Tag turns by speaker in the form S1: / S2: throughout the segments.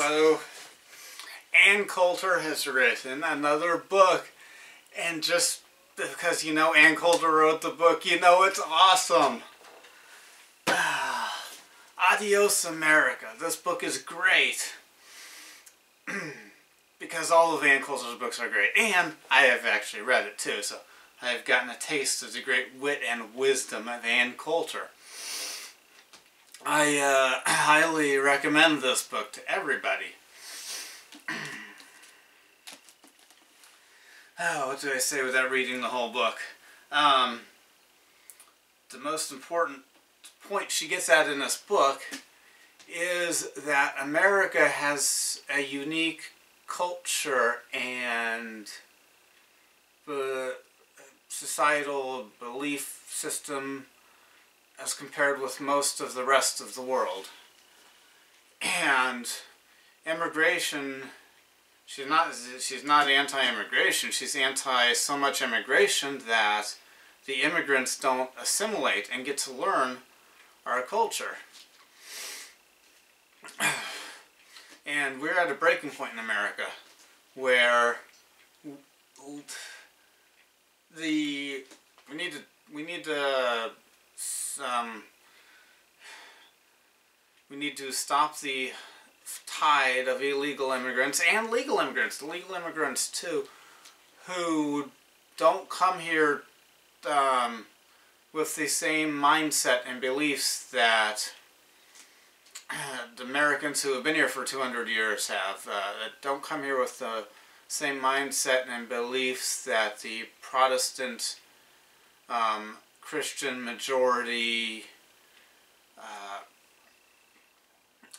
S1: Hello. Ann Coulter has written another book, and just because you know Ann Coulter wrote the book, you know it's awesome. Adios America. This book is great. Because all of Ann Coulter's books are great, and I have actually read it too, so I have gotten a taste of the great wit and wisdom of Ann Coulter. I highly recommend this book to everybody. Oh, what do I say without reading the whole book? The most important point she gets at in this book is that America has a unique culture and societal belief system as compared with most of the rest of the world. And immigration, she's not anti-immigration, she's anti so much immigration that the immigrants don't assimilate and get to learn our culture. And we're at a breaking point in America where we need to stop the tide of illegal immigrants and legal immigrants too, who don't come here with the same mindset and beliefs that the Americans who have been here for 200 years have. Don't come here with the same mindset and beliefs that the Protestant Christian majority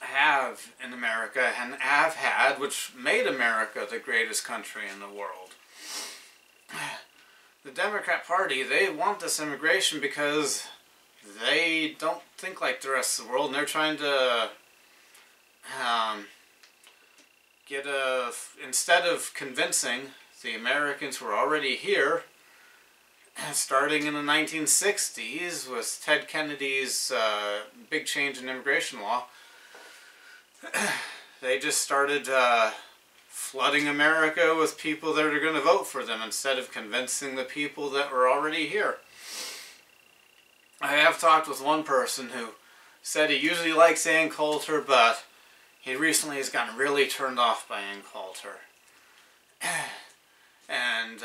S1: have in America and have had, which made America the greatest country in the world. The Democrat Party, they want this immigration because they don't think like the rest of the world, and they're trying to instead of convincing the Americans who are already here, starting in the 1960s with Ted Kennedy's big change in immigration law, they just started flooding America with people that are going to vote for them instead of convincing the people that were already here. I have talked with one person who said he usually likes Ann Coulter, but he recently has gotten really turned off by Ann Coulter. And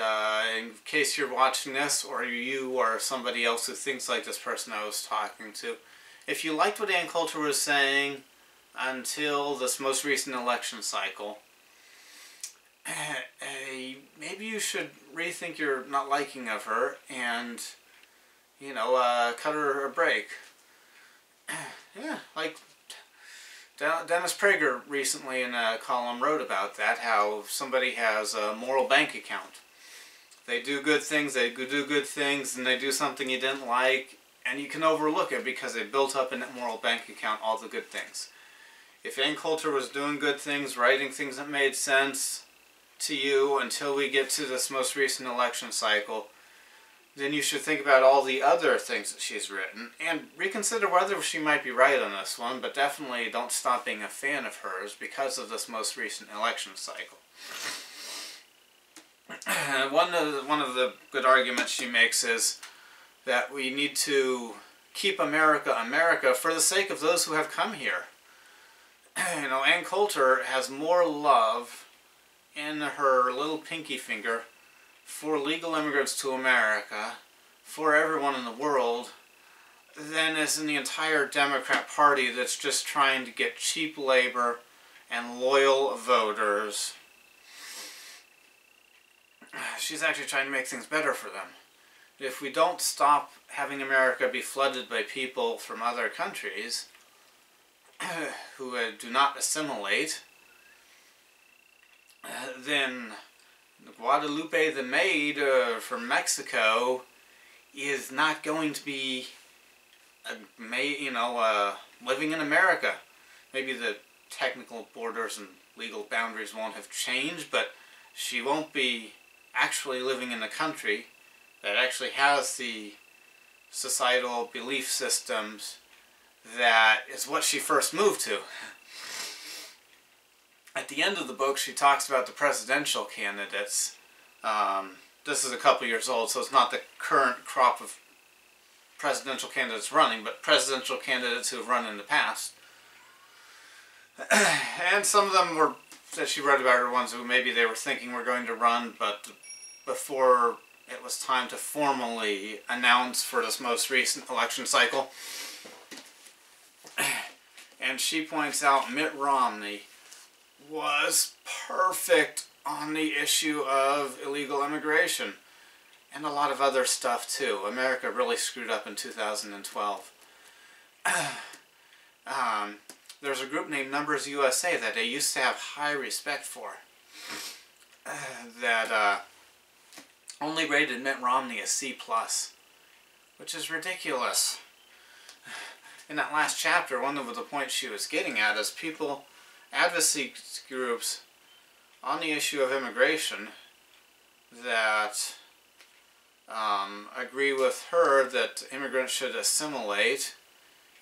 S1: in case you're watching this, or you or somebody else who thinks like this person I was talking to, if you liked what Ann Coulter was saying until this most recent election cycle, maybe you should rethink your not liking of her and, you know, cut her a break. Yeah, like Dennis Prager recently in a column wrote about that, how somebody has a moral bank account. They do good things, and they do something you didn't like, and you can overlook it because they built up in that moral bank account all the good things. If Ann Coulter was doing good things, writing things that made sense to you until we get to this most recent election cycle, then you should think about all the other things that she's written and reconsider whether she might be right on this one, but definitely don't stop being a fan of hers because of this most recent election cycle. One of the good arguments she makes is that we need to keep America America for the sake of those who have come here. You know, Ann Coulter has more love in her little pinky finger for legal immigrants to America, for everyone in the world, than is in the entire Democrat Party that's just trying to get cheap labor and loyal voters. She's actually trying to make things better for them. If we don't stop having America be flooded by people from other countries who do not assimilate, then Guadalupe the maid from Mexico is not going to be, living in America. Maybe the technical borders and legal boundaries won't have changed, but she won't be actually living in a country that actually has the societal belief systems that is what she first moved to. at the end of the book, she talks about the presidential candidates. This is a couple years old, so it's not the current crop of presidential candidates running, but presidential candidates who have run in the past. And some of them were, that she wrote about, are ones who maybe they were thinking were going to run, but before it was time to formally announce for this most recent election cycle. And she points out Mitt Romney was perfect on the issue of illegal immigration. And a lot of other stuff too. America really screwed up in 2012. There's a group named Numbers USA that they used to have high respect for. That only rated Mitt Romney a C+, which is ridiculous. In that last chapter, one of the points she was getting at is people, advocacy groups on the issue of immigration that agree with her that immigrants should assimilate,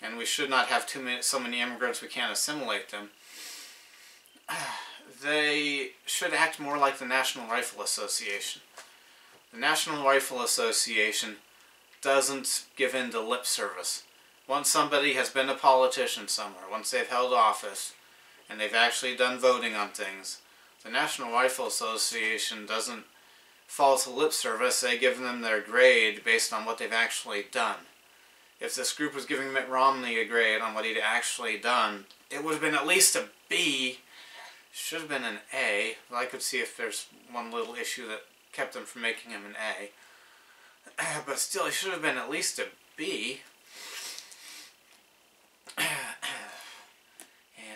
S1: and we should not have so many immigrants we can't assimilate them. They should act more like the National Rifle Association. The National Rifle Association doesn't give in to lip service. Once somebody has been a politician somewhere, once they've held office, and they've actually done voting on things, the National Rifle Association doesn't fall to lip service. They give them their grade based on what they've actually done. If this group was giving Mitt Romney a grade on what he'd actually done, it would have been at least a B. Should have been an A. I could see if there's one little issue that kept them from making him an A. But still, he should have been at least a B. And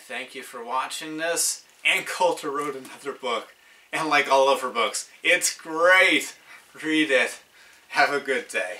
S1: thank you for watching this. And Coulter wrote another book. And like all of her books, it's great. Read it. Have a good day.